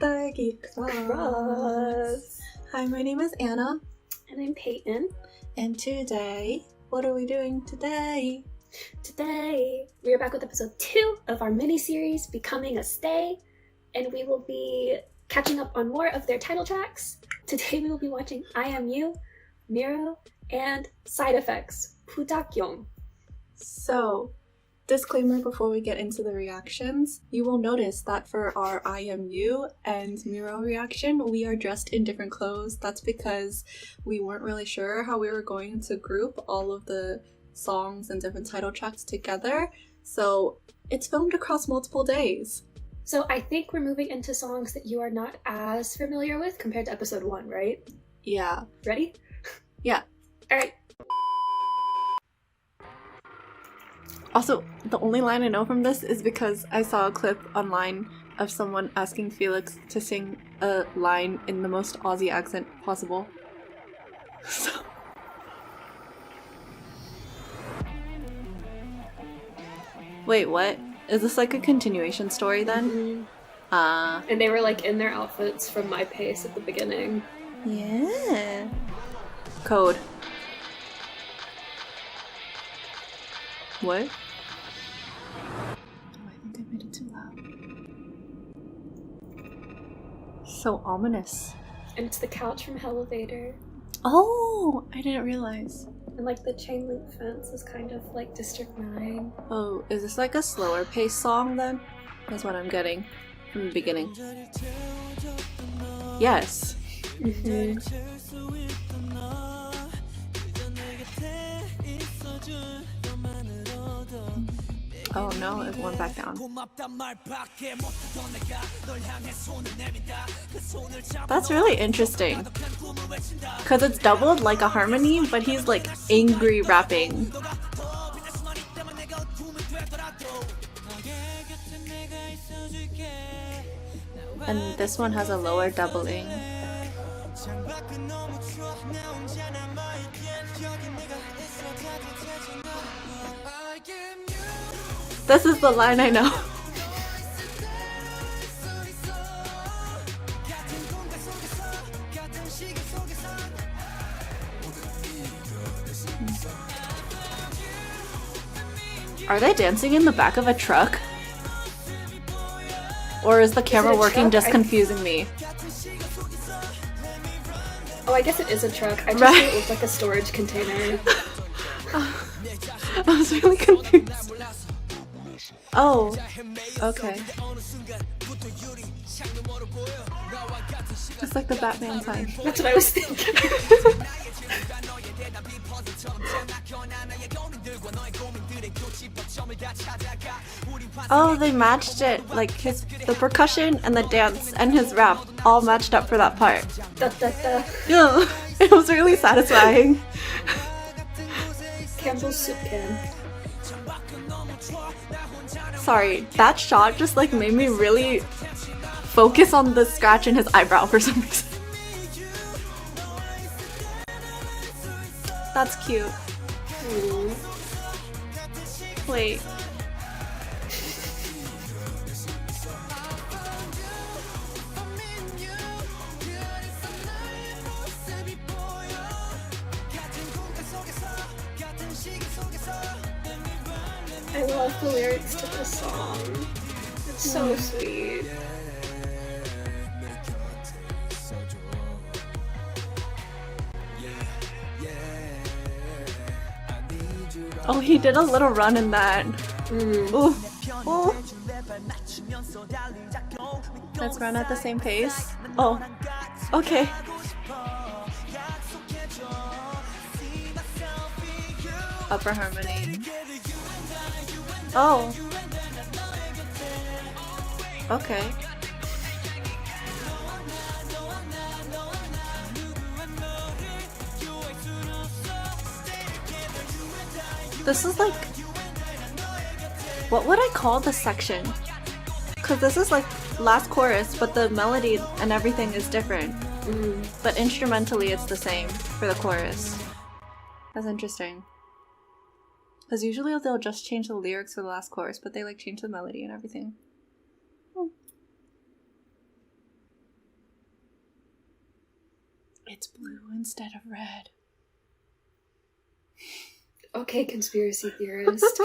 딸기 cross. Hi, my name is Anna. And I'm Peyton. And today, what are we doing today? Today, we are back with episode 2 of our mini-series, Becoming a Stay. And we will be catching up on more of their title tracks. Today we will be watching I Am You, Miroh, and Side Effects, Pudakyong. So, disclaimer before we get into the reactions, you will notice that for our I Am You and Miroh reaction, we are dressed in different clothes. That's because we weren't really sure how we were going to group all of the songs and different title tracks together. So, it's filmed across multiple days. So I think we're moving into songs that you are not as familiar with compared to episode 1, right? Yeah. Ready? Yeah. Alright. Also, the only line I know from this is because I saw a clip online of someone asking Felix to sing a line in the most Aussie accent possible. So. Wait, what? Is this like a continuation story then? Mm-hmm. And they were like in their outfits from My Pace at the beginning. Yeah. Code. What? Oh, I think I made it too loud. So ominous. And it's the couch from Elevator. Oh, I didn't realize. And like the chain link fence is kind of like District 9. Oh, is this like a slower pace song then? That's what I'm getting from the beginning. Yes. Mm-hmm. Oh no, it went back down. That's really interesting. Because it's doubled like a harmony, but he's like angry rapping. And this one has a lower doubling. This is the line I know. Are they dancing in the back of a truck? Or is the camera working just confusing me? Oh, I guess it is a truck. I just thought it looked like a storage container. I was really confused. Oh, okay. It's like the Batman sign. That's what I was thinking. Oh, they matched it. Like the percussion and the dance and his rap all matched up for that part. Da, da, da. Yeah, it was really satisfying. Campbell's soup can. Sorry, that shot just like made me really focus on the scratch in his eyebrow for some reason. That's cute. Wait. I love the lyrics to this song. It's so sweet. Oh, he did a little run in that. Ooh. Ooh. Let's run at the same pace. Oh, okay. Upper harmony. Oh. Okay. This is like... What would I call this section? Because this is like last chorus, but the melody and everything is different. But instrumentally it's the same for the chorus. That's interesting. Because usually they'll just change the lyrics for the last chorus, but they like change the melody and everything. It's blue instead of red. Okay, conspiracy theorist.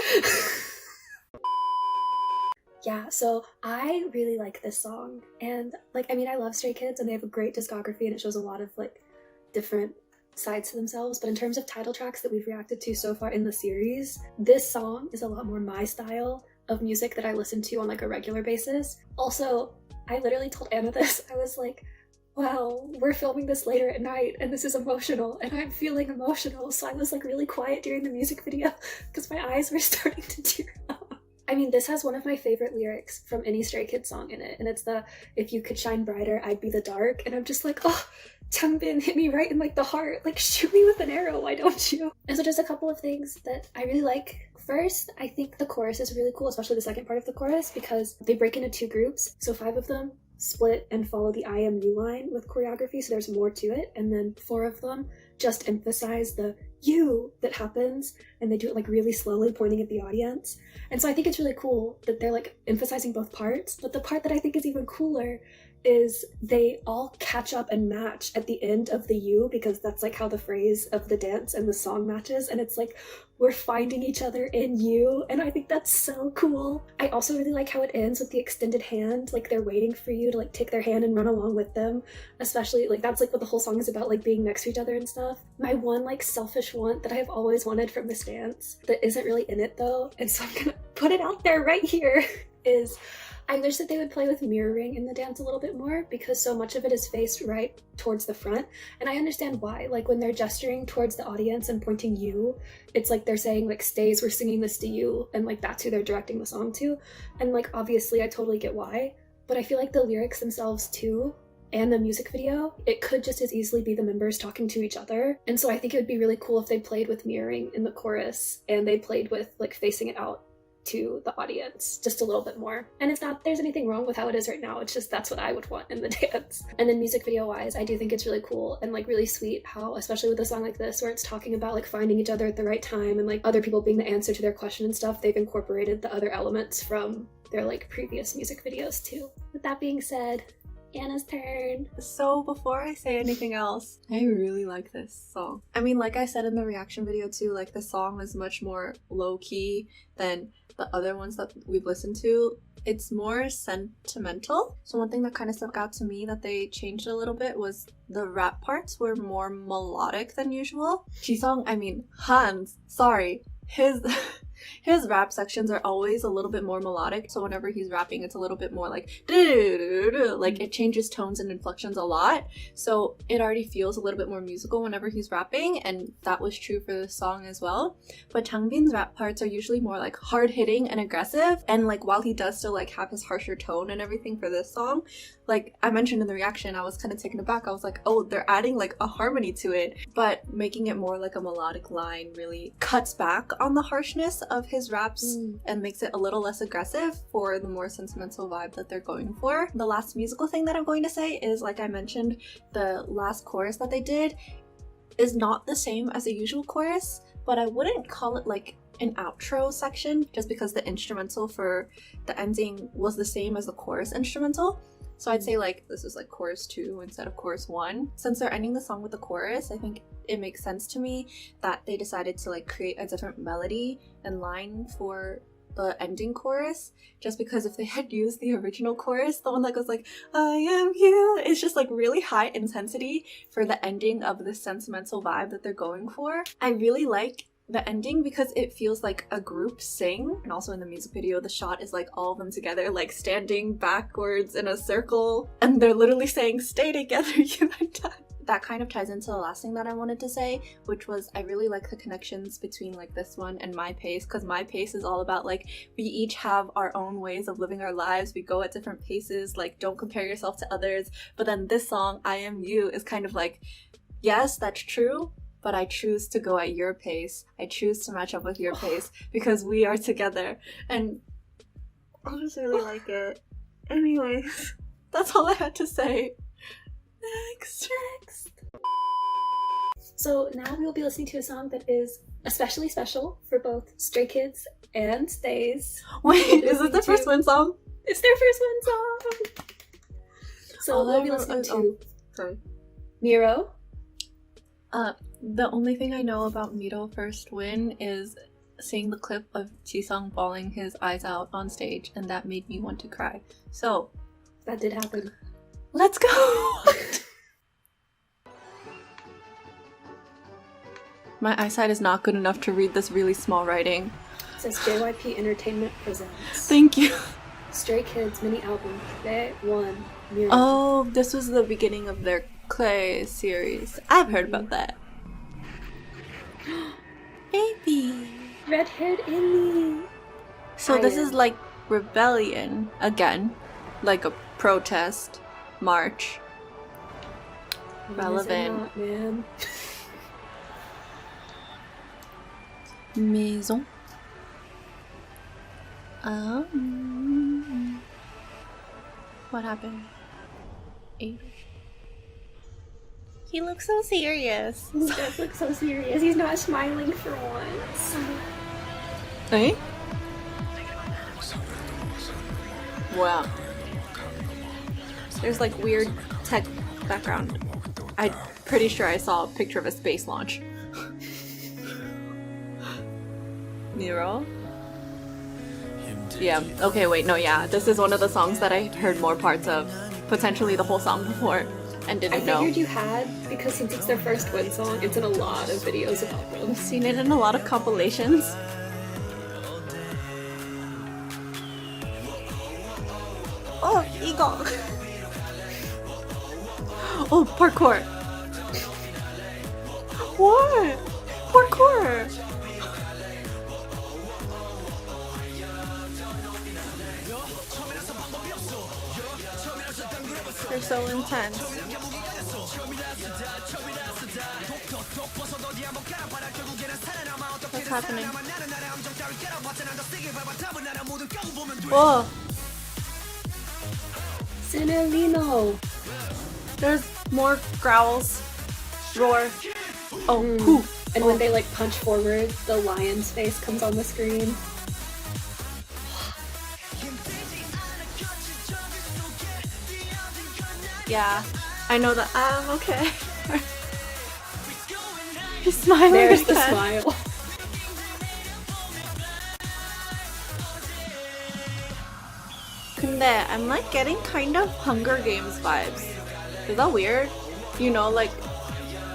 Yeah, so I really like this song. And, like, I mean, I love Stray Kids, and they have a great discography, and it shows a lot of, like, different sides to themselves. But in terms of title tracks that we've reacted to so far in the series, this song is a lot more my style of music that I listen to on, like, a regular basis. Also, I literally told Anna this. I was like, wow, we're filming this later at night, and this is emotional, and I'm feeling emotional. So I was, like, really quiet during the music video because my eyes were starting to tear up. I mean, this has one of my favorite lyrics from any Stray Kids song in it, and it's the, if you could shine brighter, I'd be the dark, and I'm just like, oh, Changbin hit me right in, like, the heart. Like, shoot me with an arrow, why don't you? And so just a couple of things that I really like. First, I think the chorus is really cool, especially the second part of the chorus, because they break into 2 groups, so 5 of them split and follow the IMU line with choreography, so there's more to it, and then 4 of them just emphasize the you that happens, and they do it, like, really slowly, pointing at the audience. And so I think it's really cool that they're, like, emphasizing both parts, but the part that I think is even cooler is they all catch up and match at the end of the you, because that's, like, how the phrase of the dance and the song matches, and it's like, we're finding each other in you, and I think that's so cool. I also really like how it ends with the extended hand, like, they're waiting for you to, like, take their hand and run along with them, especially, like, that's, like, what the whole song is about, like, being next to each other and stuff. My one, like, selfish want that I've always wanted from this dance, that isn't really in it, though, and so I'm gonna put it out there right here, is I wish that they would play with mirroring in the dance a little bit more, because so much of it is faced right towards the front, and I understand why. Like, when they're gesturing towards the audience and pointing you, it's like they're saying, like, stays, we're singing this to you, and, like, that's who they're directing the song to, and, like, obviously I totally get why, but I feel like the lyrics themselves too, and the music video, it could just as easily be the members talking to each other, and so I think it would be really cool if they played with mirroring in the chorus, and they played with, like, facing it out to the audience just a little bit more. And it's not there's anything wrong with how it is right now, it's just that's what I would want in the dance. And then music video wise, I do think it's really cool and, like, really sweet how, especially with a song like this where it's talking about, like, finding each other at the right time and, like, other people being the answer to their question and stuff, they've incorporated the other elements from their, like, previous music videos too. With that being said, Anna's turn. So before I say anything else, I really like this song. I mean, like I said in the reaction video too, like, the song is much more low-key than the other ones that we've listened to. It's more sentimental. So one thing that kind of stuck out to me that they changed a little bit was the rap parts were more melodic than usual. Jisung, I mean, Hans, sorry, his rap sections are always a little bit more melodic, so whenever he's rapping it's a little bit more like like it changes tones and inflections a lot, so it already feels a little bit more musical whenever he's rapping, and that was true for this song as well. But Changbin's rap parts are usually more, like, hard-hitting and aggressive, and, like, while he does still, like, have his harsher tone and everything for this song, like I mentioned in the reaction, I was kind of taken aback. I was like, oh, they're adding, like, a harmony to it, but making it more like a melodic line really cuts back on the harshness of his raps and makes it a little less aggressive for the more sentimental vibe that they're going for. The last musical thing that I'm going to say is, like I mentioned, the last chorus that they did is not the same as the usual chorus, but I wouldn't call it, like, an outro section just because the instrumental for the ending was the same as the chorus instrumental. So I'd say, like, this is, like, chorus 2 instead of chorus 1. Since they're ending the song with the chorus, I think it makes sense to me that they decided to, like, create a different melody and line for the ending chorus, just because if they had used the original chorus, the one that goes like, I am you, it's just, like, really high intensity for the ending of this sentimental vibe that they're going for. I really like the ending because it feels like a group sing, and also in the music video the shot is, like, all of them together, like, standing backwards in a circle, and they're literally saying, stay together, you and I. That kind of ties into the last thing that I wanted to say, which was I really like the connections between, like, this one and My Pace, because My Pace is all about, like, we each have our own ways of living our lives, we go at different paces, like, don't compare yourself to others. But then this song, I Am You, is kind of like, yes, that's true, but I choose to go at your pace. I choose to match up with your pace because we are together. And I just really like it. Anyways, that's all I had to say. Next. So now we will be listening to a song that is especially special for both Stray Kids and Stays. Wait, is it the first one song? It's their first one song! So we'll be listening to Miroh The only thing I know about Miroh first win is seeing the clip of Jisung bawling his eyes out on stage, and that made me want to cry. So That did happen. let's go! My eyesight is not good enough to read this really small writing. It says JYP Entertainment presents Thank you. Stray Kids mini album Day 1 Miroh. Oh, this was the beginning of their Clay series. I've heard about that. Baby. Red-haired Amy. So this is like rebellion again, like a protest march. Relevant. Not, man. Maison. What happened? Eight. He looks so serious. He does look so serious. He's not smiling for once. Eh? Wow. There's like weird tech background. I'm pretty sure I saw a picture of a space launch. Miroh? Yeah, okay, wait, no, yeah. This is one of the songs that I heard more parts of, potentially the whole song before, and didn't know. I figured you had, because since it's their first win song, it's in a lot of videos about them. I've seen it in a lot of compilations. Oh, eagle! Oh, parkour! What? Parkour! They're so intense. What's happening? Whoa! Cinerino. There's more growls. Roar. Oh, Mm. poo. And when they like punch forward, the lion's face comes on the screen. Yeah, I know that. Okay. He's smiling There's the again. smile. 근데 I'm like getting kind of Hunger Games vibes. Is that weird? You know, like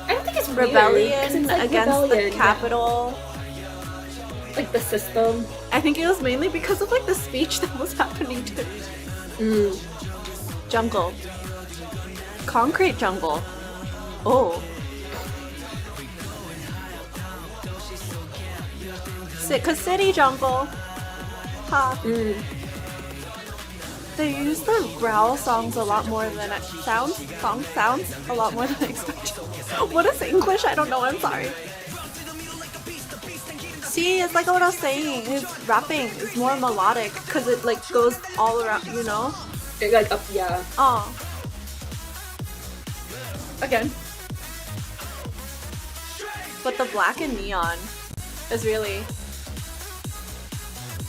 I don't think it's rebellion weird, 'cause it's like against rebellion, the capital. yeah. Like the system. I think it was mainly because of like the speech that was happening to jungle. Concrete jungle. Oh. Cause city jungle. Ha. They use the growl songs a lot more than sounds a lot more than I expected. What is English? I don't know. I'm sorry. See, it's like what I was saying. His rapping is more melodic because it like goes all around. You know. It, like up, yeah. Oh. Again. But the black and neon is really.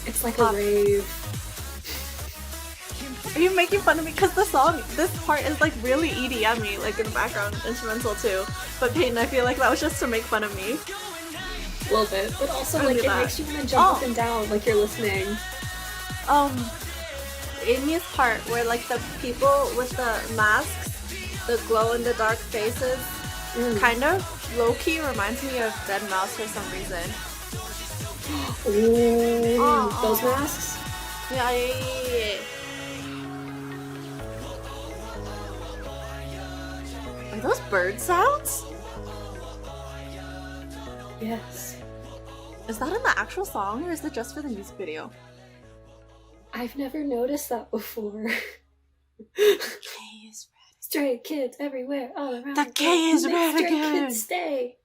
It's like a rave. Are you making fun of me? Because the song, this part is like really EDM-y, like in the background, instrumental too. But Peyton, I feel like that was just to make fun of me. A little bit. But also, Look like, at it that. makes you want to jump up and down like you're listening. Amy's part where like the people with the masks, the glow-in-the-dark faces, kind of low-key reminds me of Dead Mouse for some reason. Ooh, Oh, those oh. masks? Yeah. Are those bird sounds? Yes. Is that in the actual song or is it just for the music video? I've never noticed that before. K is red. Stray kids everywhere, all around. The K is Make red stray again. kids stay.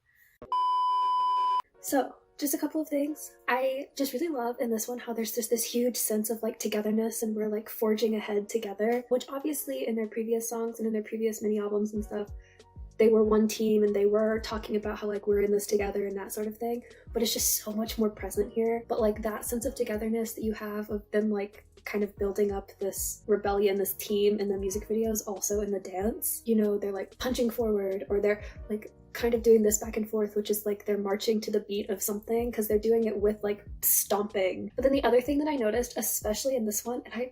So, just a couple of things. I just really love in this one how there's just this huge sense of like togetherness and we're like forging ahead together, which obviously in their previous songs and in their previous mini albums and stuff, they were one team and they were talking about how like we're in this together and that sort of thing, but it's just so much more present here. But like that sense of togetherness that you have of them like kind of building up this rebellion, this team in the music videos, also in the dance. You know, they're like punching forward or they're like kind of doing this back and forth, which is like they're marching to the beat of something because they're doing it with like stomping. But then the other thing that I noticed, especially in this one, and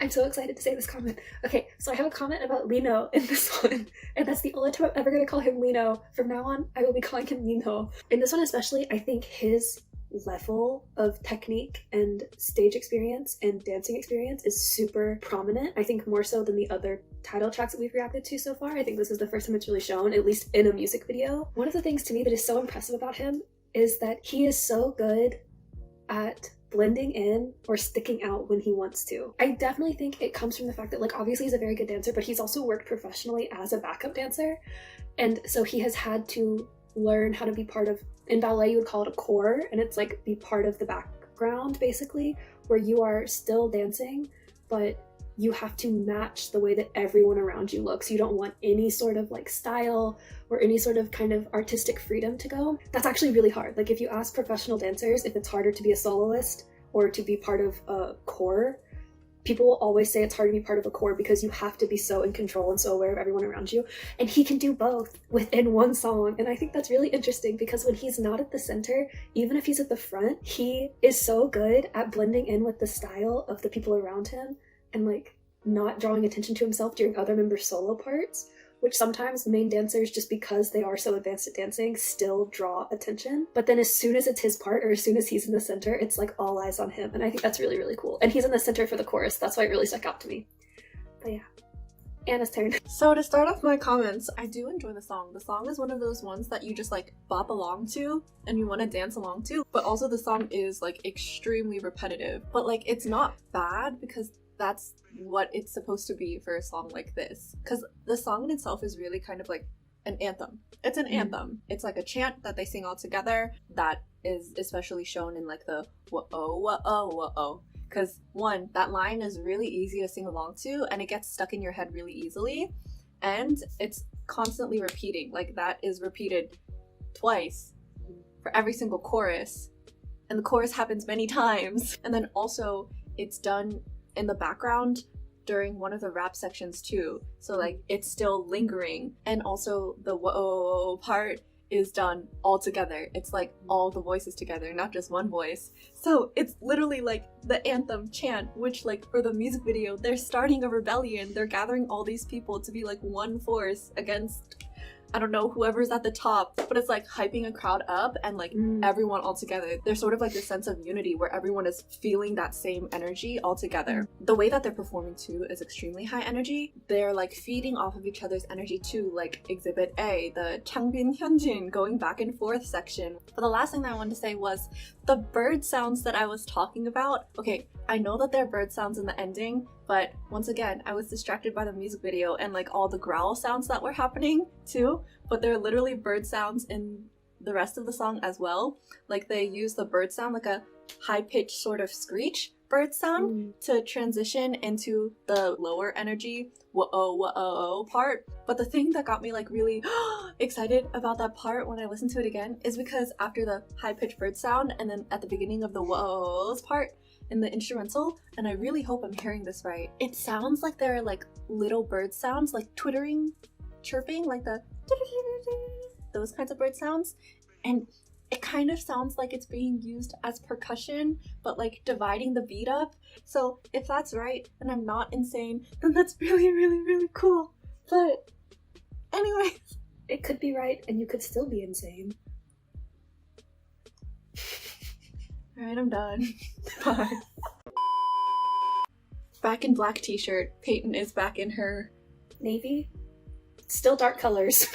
I'm so excited to say this comment. Okay, so I have a comment about Lino in this one, and that's the only time I'm ever going to call him Lino. From now on, I will be calling him Lino. In this one especially, I think his level of technique and stage experience and dancing experience is super prominent. I think more so than the other title tracks that we've reacted to so far. I think this is the first time it's really shown, at least in a music video. One of the things to me that is so impressive about him is that he is so good at blending in or sticking out when he wants to. I definitely think it comes from the fact that, like, obviously he's a very good dancer, but he's also worked professionally as a backup dancer, and so he has had to learn how to be part of, in ballet you would call it a KOR, and it's like be part of the background basically, where you are still dancing but you have to match the way that everyone around you looks. You don't want any sort of like style or any sort of kind of artistic freedom to go. That's actually really hard. Like if you ask professional dancers if it's harder to be a soloist or to be part of a KOR, people will always say it's hard to be part of a KOR because you have to be so in control and so aware of everyone around you. And he can do both within one song. And I think that's really interesting because when he's not at the center, even if he's at the front, he is so good at blending in with the style of the people around him and like not drawing attention to himself during other members' solo parts, which sometimes main dancers, just because they are so advanced at dancing, still draw attention. But then as soon as it's his part or as soon as he's in the center, it's like all eyes on him. And I think that's really, really cool. And he's in the center for the chorus. That's why it really stuck out to me. But yeah, Anna's turn. So to start off my comments, I do enjoy the song. The song is one of those ones that you just like bop along to and you want to dance along to. But also the song is like extremely repetitive. But like it's not bad because that's what it's supposed to be for a song like this. Because the song in itself is really kind of like an anthem. It's an anthem. It's like a chant that they sing all together that is especially shown in like the whoa, whoa, whoa. Because one, that line is really easy to sing along to and it gets stuck in your head really easily. And it's constantly repeating. Like that is repeated twice for every single chorus. And the chorus happens many times. And then also it's done in the background during one of the rap sections too, so like it's still lingering. And also the whoa part is done all together. It's like all the voices together, not just one voice. So it's literally like the anthem chant, which like for the music video, they're starting a rebellion. They're gathering all these people to be like one force against, I don't know, whoever's at the top, but it's like hyping a crowd up and like everyone all together. There's sort of like this sense of unity where everyone is feeling that same energy all together. The way that they're performing too is extremely high energy. They're like feeding off of each other's energy too, like Exhibit A, the Changbin Hyunjin going back and forth section. But the last thing that I wanted to say was the bird sounds that I was talking about. Okay, I know that there are bird sounds in the ending, but once again, I was distracted by the music video and like all the growl sounds that were happening too, but there are literally bird sounds in the rest of the song as well. Like they use the bird sound, like a high-pitched sort of screech bird sound to transition into the lower energy whoa, whoa part. But the thing that got me like really excited about that part when I listened to it again is because after the high-pitched bird sound and then at the beginning of the whoas part, in the instrumental, and I really hope I'm hearing this right, it sounds like there are like little bird sounds, like twittering, chirping, like the those kinds of bird sounds, and it kind of sounds like it's being used as percussion, but like dividing the beat up. So if that's right and I'm not insane, then that's really, really, really cool. But anyway, it could be right and you could still be insane. Alright, I'm done. Bye. Back in black t-shirt, Peyton is back in her navy. Still dark colors.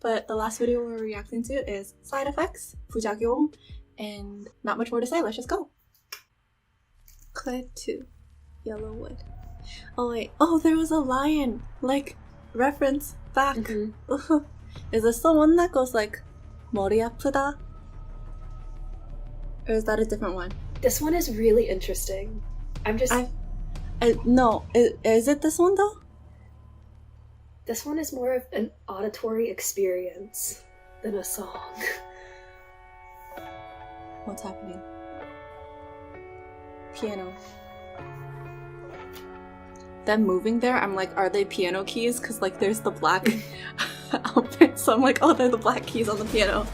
But the last video we're reacting to is Side Effects, 부작용, and not much more to say, let's just go. Clip 2, Yellowwood. Oh wait, oh there was a lion, like, reference back. Is this the one that goes like, 머리 아프다? Or is that a different one? This one is really interesting. No, is it this one though? This one is more of an auditory experience than a song. What's happening? Piano. Them moving there, I'm like, are they piano keys? Because like there's the black outfit, so I'm like, oh, they're the black keys on the piano.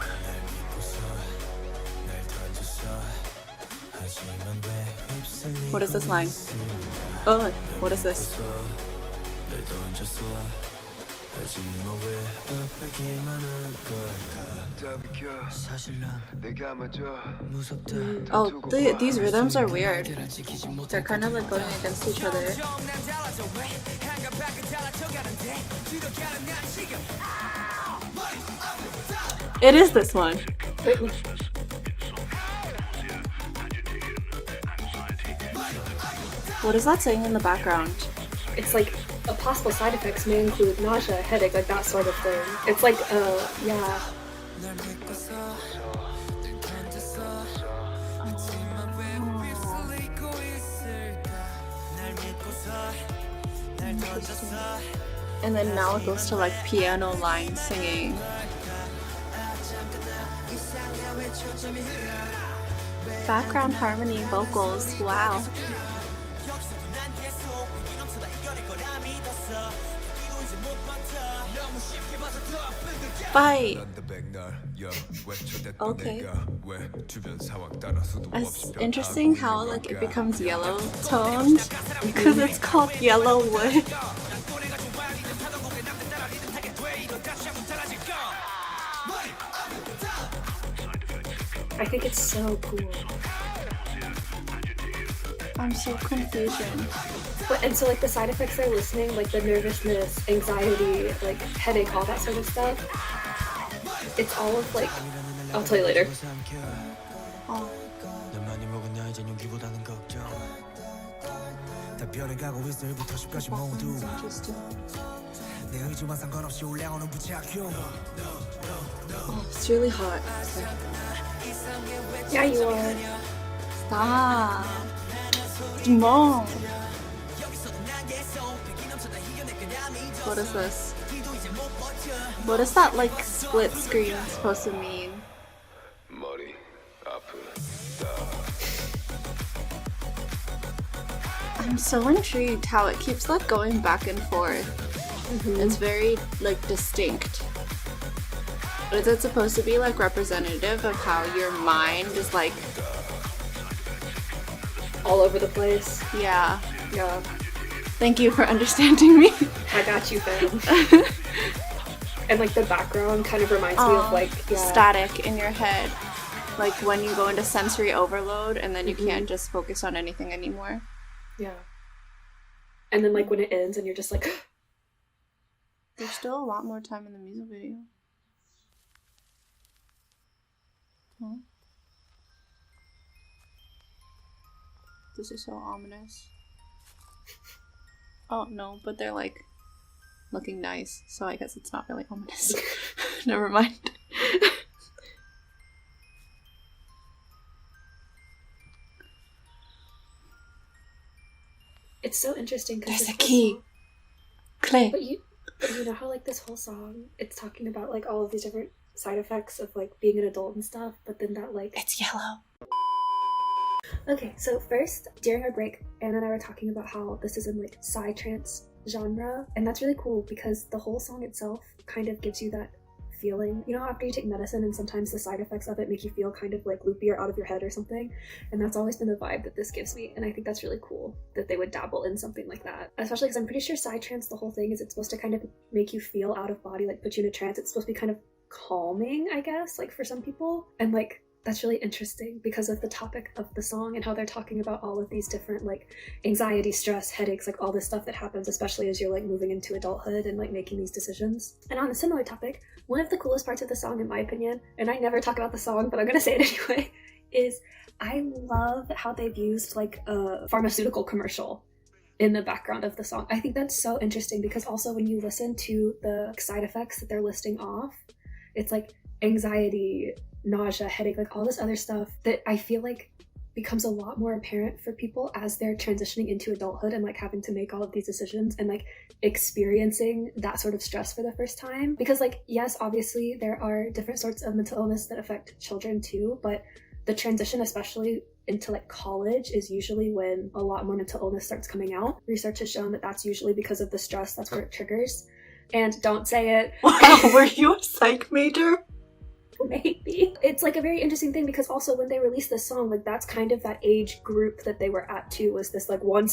What is this line? Oh, what is this? Oh, these rhythms are weird. They're kind of like going against each other. It is this one. What is that saying in the background? It's like a possible side effects may include nausea, headache, like that sort of thing. It's like, yeah. And then now it goes to like piano line singing. Background harmony vocals, wow. Fight! Okay. It's interesting how like it becomes yellow toned because it's called Yellow Wood. I think it's so cool. I'm so confused. And so like the side effects they're listening, like the nervousness, anxiety, like headache, all that sort of stuff. It's all of like, I'll tell you later. Oh. Oh, it's really hot. Yeah, you are. Stop. Mom. What is this? What is that like split screen supposed to mean? I'm so intrigued how it keeps like going back and forth. Mm-hmm. It's very like distinct. Is it supposed to be like representative of how your mind is like all over the place? Yeah. Yeah. Thank you for understanding me. I got you, fam. And like the background kind of reminds me of like static in your head. Like when you go into sensory overload and then you can't just focus on anything anymore. Yeah. And then like when it ends and you're just like there's still a lot more time in the music video. Huh? This is so ominous. Oh no, but they're like looking nice, so I guess it's not really ominous. Never mind. It's so interesting because there's a key. Clay. But you know how like this whole song, it's talking about like all of these different side effects of like being an adult and stuff, but then that like it's yellow. Okay, so first during our break, Anna and I were talking about how this is in like psytrance genre, and that's really cool because the whole song itself kind of gives you that feeling. You know, after you take medicine and sometimes the side effects of it make you feel kind of like loopy or out of your head or something, and that's always been the vibe that this gives me, and I think that's really cool that they would dabble in something like that, especially because I'm pretty sure psytrance, the whole thing is it's supposed to kind of make you feel out of body, like put you in a trance. It's supposed to be kind of calming, I guess, like for some people, and like that's really interesting because of the topic of the song and how they're talking about all of these different like anxiety, stress, headaches, like all this stuff that happens, especially as you're like moving into adulthood and like making these decisions. And on a similar topic, one of the coolest parts of the song, in my opinion, and I never talk about the song, but I'm gonna say it anyway, is I love how they've used like a pharmaceutical commercial in the background of the song. I think that's so interesting because also when you listen to the side effects that they're listing off, it's like anxiety, nausea, headache, like all this other stuff that I feel like becomes a lot more apparent for people as they're transitioning into adulthood and like having to make all of these decisions and like experiencing that sort of stress for the first time. Because like, yes, obviously there are different sorts of mental illness that affect children too, but the transition, especially into like college, is usually when a lot more mental illness starts coming out. Research has shown that that's usually because of the stress, that's where it triggers. and don't say it. Wow, were you a psych major? Maybe. It's like a very interesting thing because also when they released this song, like that's kind of that age group that they were at too, was this like one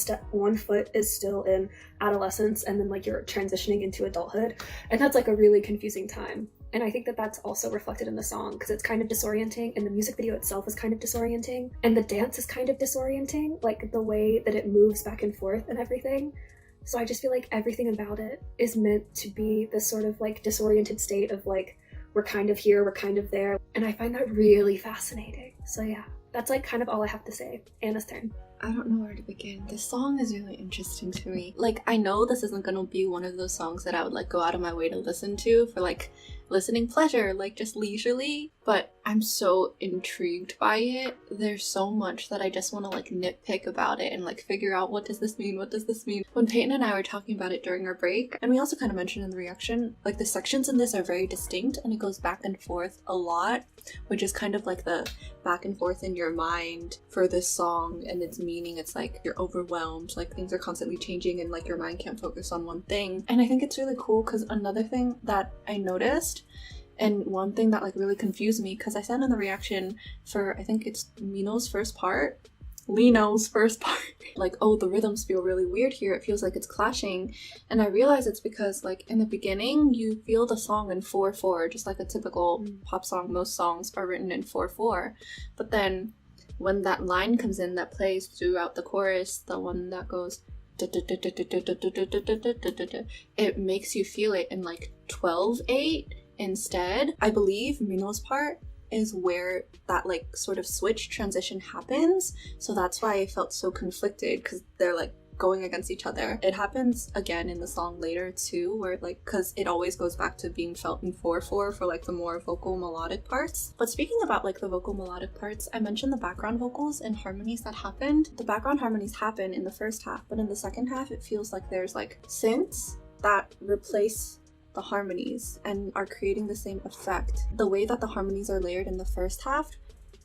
foot is still in adolescence and then like you're transitioning into adulthood, and that's like a really confusing time. And I think that that's also reflected in the song because it's kind of disorienting, and the music video itself is kind of disorienting, and the dance is kind of disorienting, like the way that it moves back and forth and everything. So I just feel like everything about it is meant to be this sort of like disoriented state of like, we're kind of here, we're kind of there. And I find that really fascinating. So yeah, that's like kind of all I have to say. Anna's turn. I don't know where to begin. This song is really interesting to me. Like, I know this isn't gonna be one of those songs that I would like go out of my way to listen to for like listening pleasure, like just leisurely, but I'm so intrigued by it. There's so much that I just want to like nitpick about it and like figure out what does this mean? When Peyton and I were talking about it during our break, and we also kind of mentioned in the reaction, like the sections in this are very distinct and it goes back and forth a lot, which is kind of like the back and forth in your mind for this song and its meaning. It's like you're overwhelmed, like things are constantly changing and like your mind can't focus on one thing. And I think it's really cool because another thing that I noticed, and one thing that like really confused me, because I said in the reaction for, I think it's Lino's first part, like, oh, the rhythms feel really weird here, it feels like it's clashing. And I realized it's because like in the beginning you feel the song in 4/4, just like a typical pop song. Most songs are written in 4/4, but then when that line comes in that plays throughout the chorus, the one that goes it makes you feel it in like 12/8 instead. I believe Miroh's part is where that like sort of switch transition happens, so that's why I felt so conflicted, because they're like going against each other. It happens again in the song later too, where like, because it always goes back to being felt in 4/4 for like the more vocal melodic parts. But speaking about like the vocal melodic parts, I mentioned the background vocals and harmonies that happened. The background harmonies happen in the first half, but in the second half it feels like there's like synths that replace the harmonies and are creating the same effect. The way that the harmonies are layered in the first half,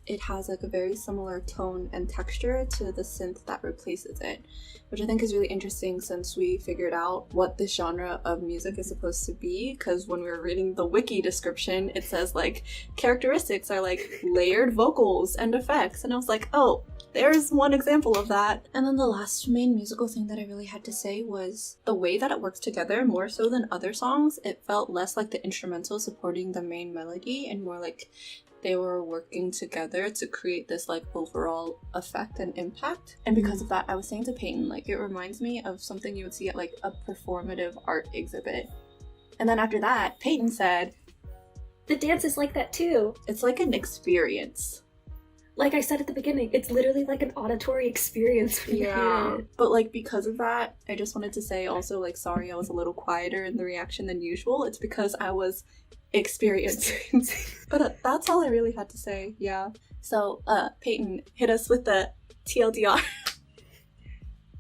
it has like a very similar tone and texture to the synth that replaces it, which I think is really interesting since we figured out what this genre of music is supposed to be. Because when we were reading the wiki description, it says like characteristics are like layered vocals and effects, and I was like, oh, there's one example of that. And then the last main musical thing that I really had to say was the way that it works together. More so than other songs, it felt less like the instrumental supporting the main melody and more like they were working together to create this like overall effect and impact. And because of that, I was saying to Peyton, like, it reminds me of something you would see at like a performative art exhibit. And then after that, Peyton said, the dance is like that too. It's like an experience. Like I said at the beginning, it's literally like an auditory experience when you hear it. But like because of that, I just wanted to say also like, sorry I was a little quieter in the reaction than usual. It's because I was experiencing. But that's all I really had to say. Yeah. So Peyton, hit us with the TLDR.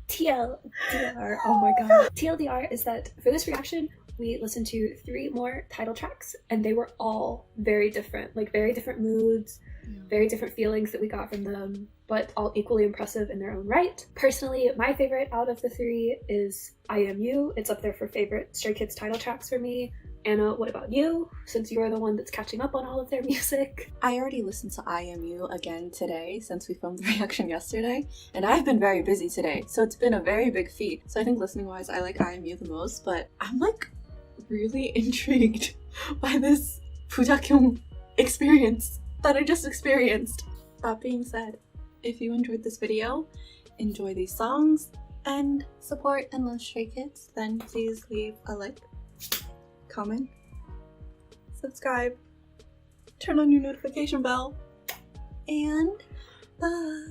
TLDR, oh my god. TLDR is that for this reaction, we listened to 3 more title tracks, and they were all very different, like very different moods, very different feelings that we got from them, but all equally impressive in their own right. Personally, my favorite out of the 3 is I Am You. It's up there for favorite Stray Kids title tracks for me. Anna, what about you, since you're the one that's catching up on all of their music? I already listened to I Am You again today since we filmed the reaction yesterday, and I've been very busy today, so it's been a very big feat. So I think listening wise, I like I Am You the most, but I'm like really intrigued by this Budakyung experience that I just experienced. That being said, if you enjoyed this video, enjoy these songs, and support and love Stray Kids, then please leave a like, comment, subscribe, turn on your notification bell, and bye.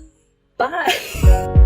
Bye!